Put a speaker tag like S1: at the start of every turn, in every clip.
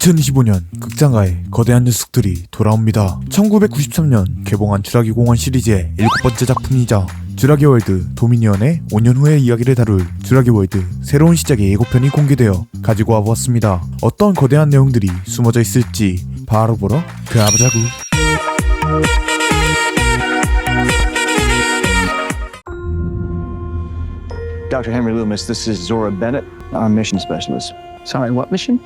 S1: 2025년 극장가에 거대한 녀석들이 돌아옵니다. 1993년 개봉한 쥬라기 공원 시리즈의 7번째 작품이자 쥬라기 월드 도미니언의 5년 후의 이야기를 다룰 쥬라기 월드 새로운 시작의 예고편이 공개되어 가지고 와보았습니다. 어떤 거대한 내용들이 숨어져 있을지 바로 보러 가보자구.
S2: Dr. Henry Loomis, this is Zora Bennett. I'm mission specialist.
S3: Sorry, what mission?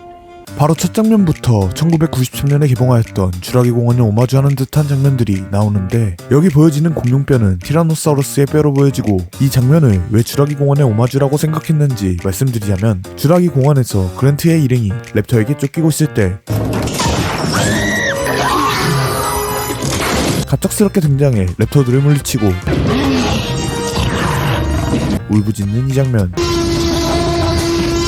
S1: 바로 첫 장면부터 1993년에 개봉하였던 쥬라기 공원을 오마주하는 듯한 장면들이 나오는데, 여기 보여지는 공룡뼈는 티라노사우루스의 뼈로 보여지고, 이 장면을 왜 쥬라기 공원의 오마주라고 생각했는지 말씀드리자면, 쥬라기 공원에서 그랜트의 일행이 랩터에게 쫓기고 있을 때 갑작스럽게 등장해 랩터들을 물리치고 울부짖는 이 장면.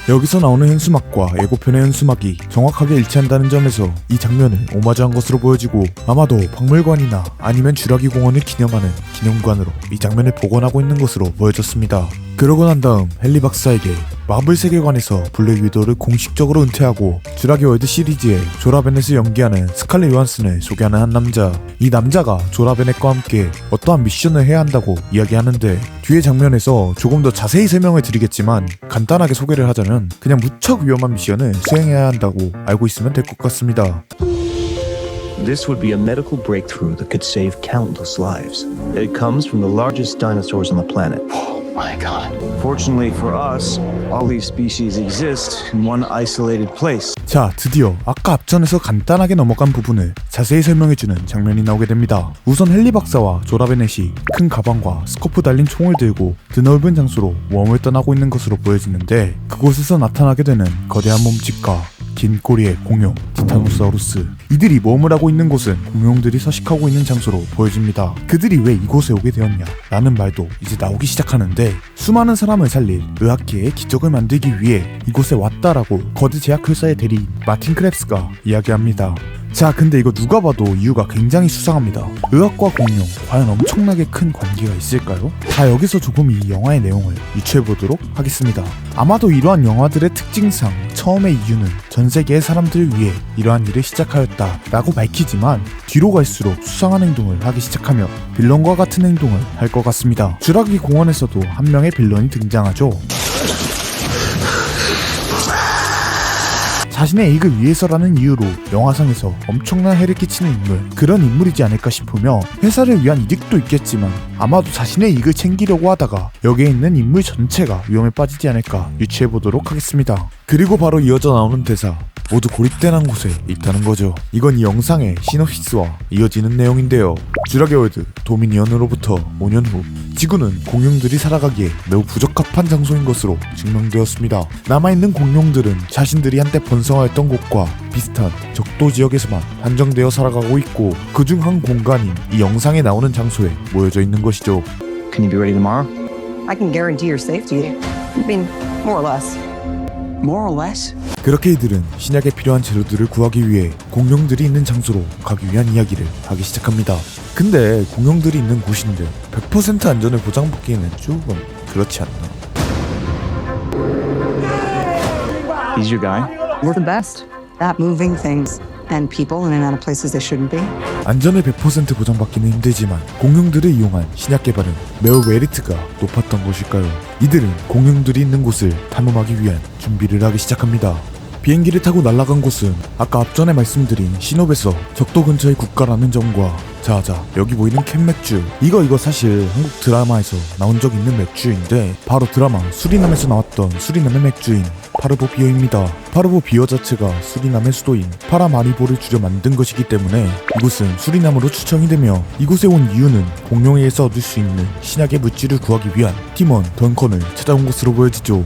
S1: 여기서 나오는 현수막과 예고편의 현수막이 정확하게 일치한다는 점에서 이 장면을 오마주한 것으로 보여지고, 아마도 박물관이나 아니면 쥬라기 공원을 기념하는 기념관으로 이 장면을 복원하고 있는 것으로 보여졌습니다. 그러고 난 다음 헨리 박사에게 마블 세계관에서 블랙 위도우를 공식적으로 은퇴하고 쥬라기 월드 시리즈의 조라 베넷을 연기하는 스칼렛 요한슨을 소개하는 한 남자. 이 남자가 조라 베넷과 함께 어떠한 미션을 해야 한다고 이야기하는데, 뒤의 장면에서 조금 더 자세히 설명을 드리겠지만 간단하게 소개를 하자면 그냥 무척 위험한 미션을 수행해야 한다고 알고 있으면 될 것 같습니다.
S4: This would be a medical breakthrough that could save countless lives. It comes from the largest dinosaurs on the planet.
S2: My God. Fortunately for us, all these species exist in one isolated place.
S1: 자, 드디어 아까 앞전에서 간단하게 넘어간 부분을 자세히 설명해주는 장면이 나오게 됩니다. 우선 헨리 박사와 조라 베넷이 큰 가방과 스코프 달린 총을 들고 드넓은 장소로 웜을 떠나고 있는 것으로 보여지는데, 그곳에서 나타나게 되는 거대한 몸집과 긴 꼬리의 공룡 티타노사우루스. 이들이 머물 하고 있는 곳은 공룡들이 서식하고 있는 장소로 보여집니다. 그들이 왜 이곳에 오게 되었냐 라는 말도 이제 나오기 시작하는데, 수많은 사람을 살릴 의학계의 기적을 만들기 위해 이곳에 왔다라고 거대 제약회사의 대리인 마틴 크랩스가 이야기합니다. 자, 근데 이거 누가 봐도 이유가 굉장히 수상합니다. 의학과 공룡, 과연 엄청나게 큰 관계가 있을까요? 자, 여기서 조금 이 영화의 내용을 유추해보도록 하겠습니다. 아마도 이러한 영화들의 특징상 처음의 이유는 전 세계의 사람들을 위해 이러한 일을 시작하였다 라고 밝히지만, 뒤로 갈수록 수상한 행동을 하기 시작하며 빌런과 같은 행동을 할 것 같습니다. 쥬라기 공원에서도 한 명의 빌런이 등장하죠. 자신의 이익을 위해서라는 이유로 영화상에서 엄청난 해를 끼치는 인물, 그런 인물이지 않을까 싶으며, 회사를 위한 이득도 있겠지만 아마도 자신의 이익을 챙기려고 하다가 여기에 있는 인물 전체가 위험에 빠지지 않을까 유추해보도록 하겠습니다. 그리고 바로 이어져 나오는 대사, 모두 고립된 한 곳에 있다는 거죠. 이건 이 영상의 시놉시스와 이어지는 내용인데요. 쥬라기 월드 도미니언으로부터 5년 후, 지구는 공룡들이 살아가기에 매우 부적합한 장소인 것으로 증명되었습니다. 남아있는 공룡들은 자신들이 한때 번성하였던 곳과 비슷한 적도 지역에서만 한정되어 살아가고 있고, 그중 한 공간이 이 영상에 나오는 장소에 모여져 있는 것이죠.
S2: Can you be ready tomorrow?
S5: I can guarantee your safety. I mean, more or less.
S3: More or less?
S1: 그렇게 이들은 신약에 필요한 재료들을 구하기 위해 공룡들이 있는 장소로 가기 위한 이야기를 하기 시작합니다. 근데 공룡들이 있는 곳인데 100% 안전을 보장받기에는 조금 그렇지 않나.
S2: He's your guy?
S5: We're the best at moving things and people in and out of places they shouldn't be.
S1: 안전을 100% 보장받기는 힘들지만 공룡들을 이용한 신약 개발은 매우 메리트가 높았던 것일까요? 이들은 공룡들이 있는 곳을 탐험하기 위한 준비를 하기 시작합니다. 비행기를 타고 날아간 곳은 아까 앞전에 말씀드린 시놉에서 적도 근처의 국가라는 점과, 자자, 여기 보이는 캔 맥주, 이거 사실 한국 드라마에서 나온 적 있는 맥주인데, 바로 드라마 수리남에서 나왔던 수리남의 맥주인 파르보 비어입니다. 파르보 비어 자체가 수리남의 수도인 파라마리보를 줄여 만든 것이기 때문에 이곳은 수리남으로 추정이 되며, 이곳에 온 이유는 공룡에서 얻을 수 있는 신약의 물질을 구하기 위한 팀원 던컨을 찾아온 것으로 보여지죠.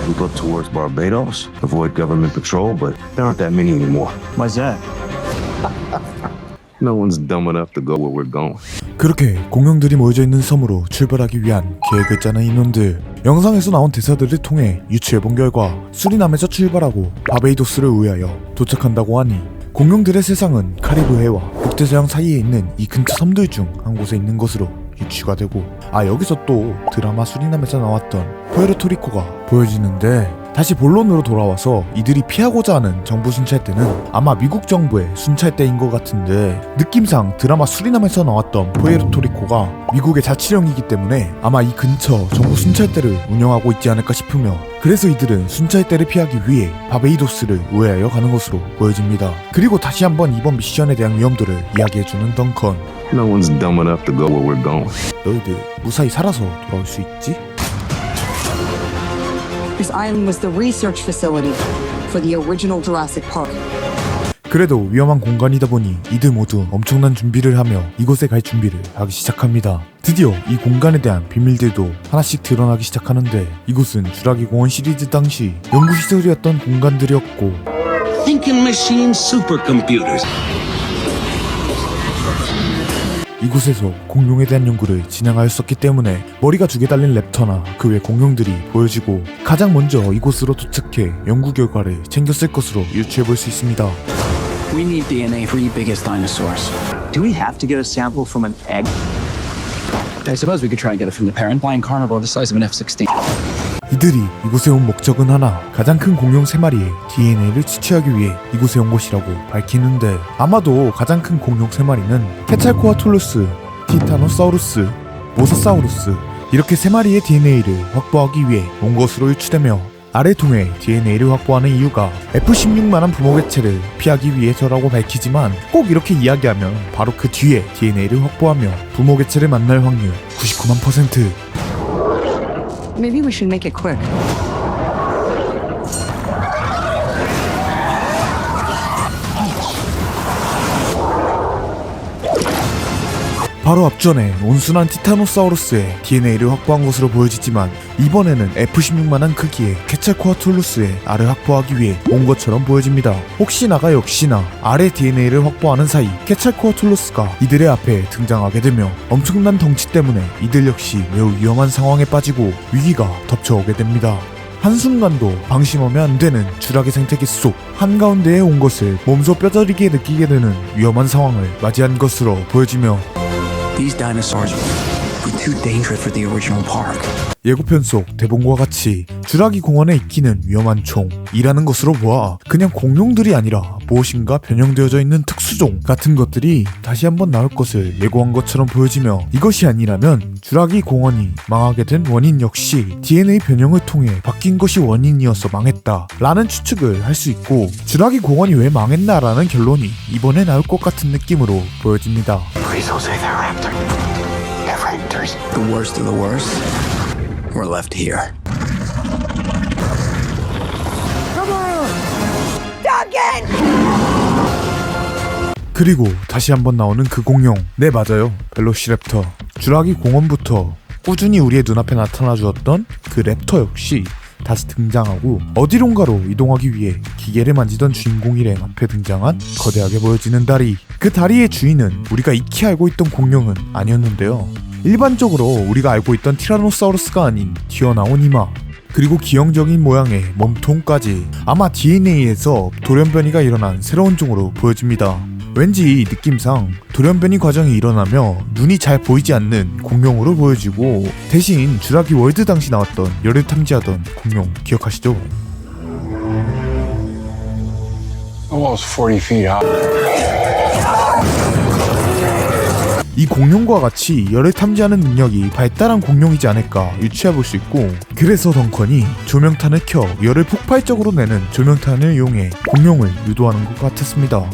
S6: We go towards Barbados, avoid government patrol, but there aren't that many anymore.
S2: Why's that?
S6: No one's dumb enough to go where we're going.
S1: 그렇게 공룡들이 모여져 있는 섬으로 출발하기 위한 계획을 짜는 인원들. 영상에서 나온 대사들을 통해 유추해본 결과 수리남에서 출발하고 바베이도스를 우회하여 도착한다고 하니, 공룡들의 세상은 카리브해와 북대서양 사이에 있는 이 근처 섬들 중 한 곳에 있는 것으로 유추가 되고, 여기서 또 드라마 수리남에서 나왔던 푸에르토리코가 보여지는데, 다시 본론으로 돌아와서 이들이 피하고자 하는 정부 순찰대는 아마 미국 정부의 순찰대인 것 같은데, 느낌상 드라마 수리남에서 나왔던 푸에르토리코가 미국의 자치령이기 때문에 아마 이 근처 정부 순찰대를 운영하고 있지 않을까 싶으며, 그래서 이들은 순찰대를 피하기 위해 바베이도스를 우회하여 가는 것으로 보여집니다. 그리고 다시 한번 이번 미션에 대한 위험도를 이야기해주는 덩컨.
S6: No one's dumb enough to go where we're going.
S1: 너희들 무사히 살아서 돌아올 수 있지?
S5: This island was the research facility for the original Jurassic Park.
S1: 그래도 위험한 공간이다 보니 이들 모두 엄청난 준비를 하며 이곳에 갈 준비를 하기 시작합니다. 드디어 이 공간에 대한 비밀들도 하나씩 드러나기 시작하는데, 이곳은 주라기 공원 시리즈 당시 연구시설이었던 공간들이었고,
S7: Thinking machine supercomputers.
S1: 이곳에서 공룡에 대한 연구를 진행하였었기 때문에 머리가 2개 달린 랩터나 그 외 공룡들이 보여지고, 가장 먼저 이곳으로 도착해 연구 결과를 챙겼을 것으로 유추해볼 수 있습니다.
S3: We need DNA for the biggest dinosaurs.
S2: Do we have to get a sample from an egg?
S3: I suppose we could try and get it from the parent. Flying carnivore the size of an F-16.
S1: 이들이 이곳에 온 목적은 하나, 가장 큰 공룡 3마리의 DNA를 취취하기 위해 이곳에 온 것이라고 밝히는데, 아마도 가장 큰 공룡 3마리는 케찰코아툴루스, 티타노사우루스, 모사사우루스, 이렇게 3마리의 DNA를 확보하기 위해 온 것으로 유추되며, 아래 통해 DNA를 확보하는 이유가 F-16만한 부모개체를 피하기 위해서라고 밝히지만, 꼭 이렇게 이야기하면 바로 그 뒤에 DNA를 확보하며 부모개체를 만날 확률 99%.
S5: Maybe we should make it quick.
S1: 바로 앞전에 온순한 티타노사우루스의 DNA를 확보한 것으로 보여지지만, 이번에는 F-16만한 크기의 케찰코아툴루스의 알을 확보하기 위해 온 것처럼 보여집니다. 혹시나가 역시나 알의 DNA를 확보하는 사이 케찰코아툴루스가 이들의 앞에 등장하게 되며, 엄청난 덩치 때문에 이들 역시 매우 위험한 상황에 빠지고 위기가 덮쳐오게 됩니다. 한순간도 방심하면 안 되는 주라기 생태계 속 한가운데에 온 것을 몸소 뼈저리게 느끼게 되는 위험한 상황을 맞이한 것으로 보여지며,
S3: These dinosaurs were too dangerous for the original park.
S1: 예고편 속 대본과 같이 주라기 공원에 있기는 위험한 총이라는 것으로 보아 그냥 공룡들이 아니라 무엇인가 변형되어져 있는 특수종 같은 것들이 다시 한번 나올 것을 예고한 것처럼 보여지며, 이것이 아니라면 주라기 공원이 망하게 된 원인 역시 DNA 변형을 통해 바뀐 것이 원인이어서 망했다 라는 추측을 할 수 있고, 주라기 공원이 왜 망했나라는 결론이 이번에 나올 것 같은 느낌으로 보여집니다.
S3: The worst of the worst. We're left here.
S1: 그리고 다시 한번 나오는 그 공룡, 네 맞아요, 벨로시랩터. 주라기 공원부터 꾸준히 우리의 눈앞에 나타나 주었던 그 랩터 역시 다시 등장하고, 어디론가로 이동하기 위해 기계를 만지던 주인공 일행 앞에 등장한 거대하게 보여지는 다리. 그 다리의 주인은 우리가 익히 알고 있던 공룡은 아니었는데요. 일반적으로 우리가 알고 있던 티라노사우루스가 아닌 튀어나온 이마, 그리고 기형적인 모양의 몸통까지 아마 DNA에서 돌연변이가 일어난 새로운 종으로 보여집니다. 왠지 느낌상 돌연변이 과정이 일어나며 눈이 잘 보이지 않는 공룡으로 보여지고, 대신 주라기 월드 당시 나왔던 열을 탐지하던 공룡 기억하시죠?
S7: Almost 40 feet high.
S1: 이 공룡과 같이 열을 탐지하는 능력이 발달한 공룡이지 않을까 유추해볼 수 있고, 그래서 덩컨이 조명탄을 켜 열을 폭발적으로 내는 조명탄을 이용해 공룡을 유도하는 것 같았습니다.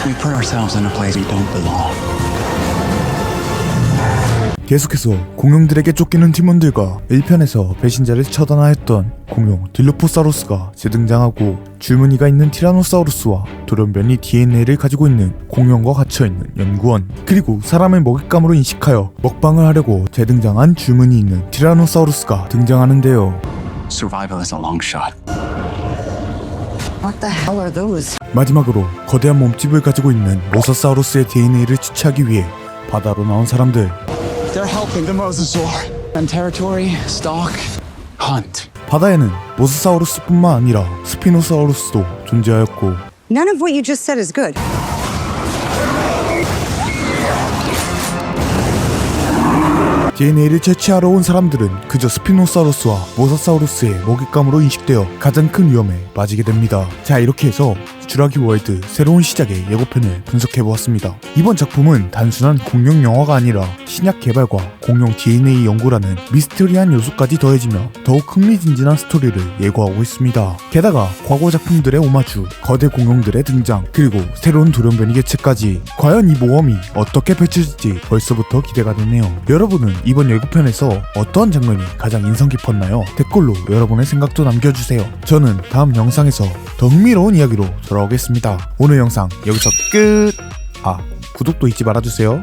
S3: We put ourselves in a place we don't belong.
S1: 계속해서 공룡들에게 쫓기는 팀원들과 1편에서 배신자를 처단하였던 공룡 딜로포사우루스가 재등장하고, 줄무늬가 있는 티라노사우루스와 돌연변이 DNA를 가지고 있는 공룡과 갇혀있는 연구원, 그리고 사람을 먹잇감으로 인식하여 먹방을 하려고 재등장한 줄무늬 있는 티라노사우루스가 등장하는데요.
S3: Survival is a long shot.
S5: What the hell are those?
S1: 마지막으로 거대한 몸집을 가지고 있는 모사사우루스의 DNA를 취취하기 위해 바다로 나온 사람들.
S3: They're helping the mosasaur. And territory, stalk, hunt.
S1: 바다에는 모사사우루스뿐만 아니라 스피노사우루스도 존재하였고,
S5: None of what you just said is good.
S1: DNA를 채취하러 온 사람들은 그저 스피노사우루스와 모사사우루스의 먹잇감으로 인식되어 가장 큰 위험에 빠지게 됩니다. 자, 이렇게 해서 쥬라기 월드 새로운 시작의 예고편을 분석해보았습니다. 이번 작품은 단순한 공룡 영화가 아니라 신약 개발과 공룡 DNA 연구라는 미스터리한 요소까지 더해지며 더욱 흥미진진한 스토리를 예고하고 있습니다. 게다가 과거 작품들의 오마주, 거대 공룡들의 등장, 그리고 새로운 돌연변이 개체까지 과연 이 모험이 어떻게 펼쳐질지 벌써부터 기대가 되네요. 여러분은 이번 예고편에서 어떤 장면이 가장 인상 깊었나요? 댓글로 여러분의 생각도 남겨주세요. 저는 다음 영상에서 더 흥미로운 이야기로 돌아오겠습니다. 오늘 영상 여기서 끝! 구독도 잊지 말아주세요.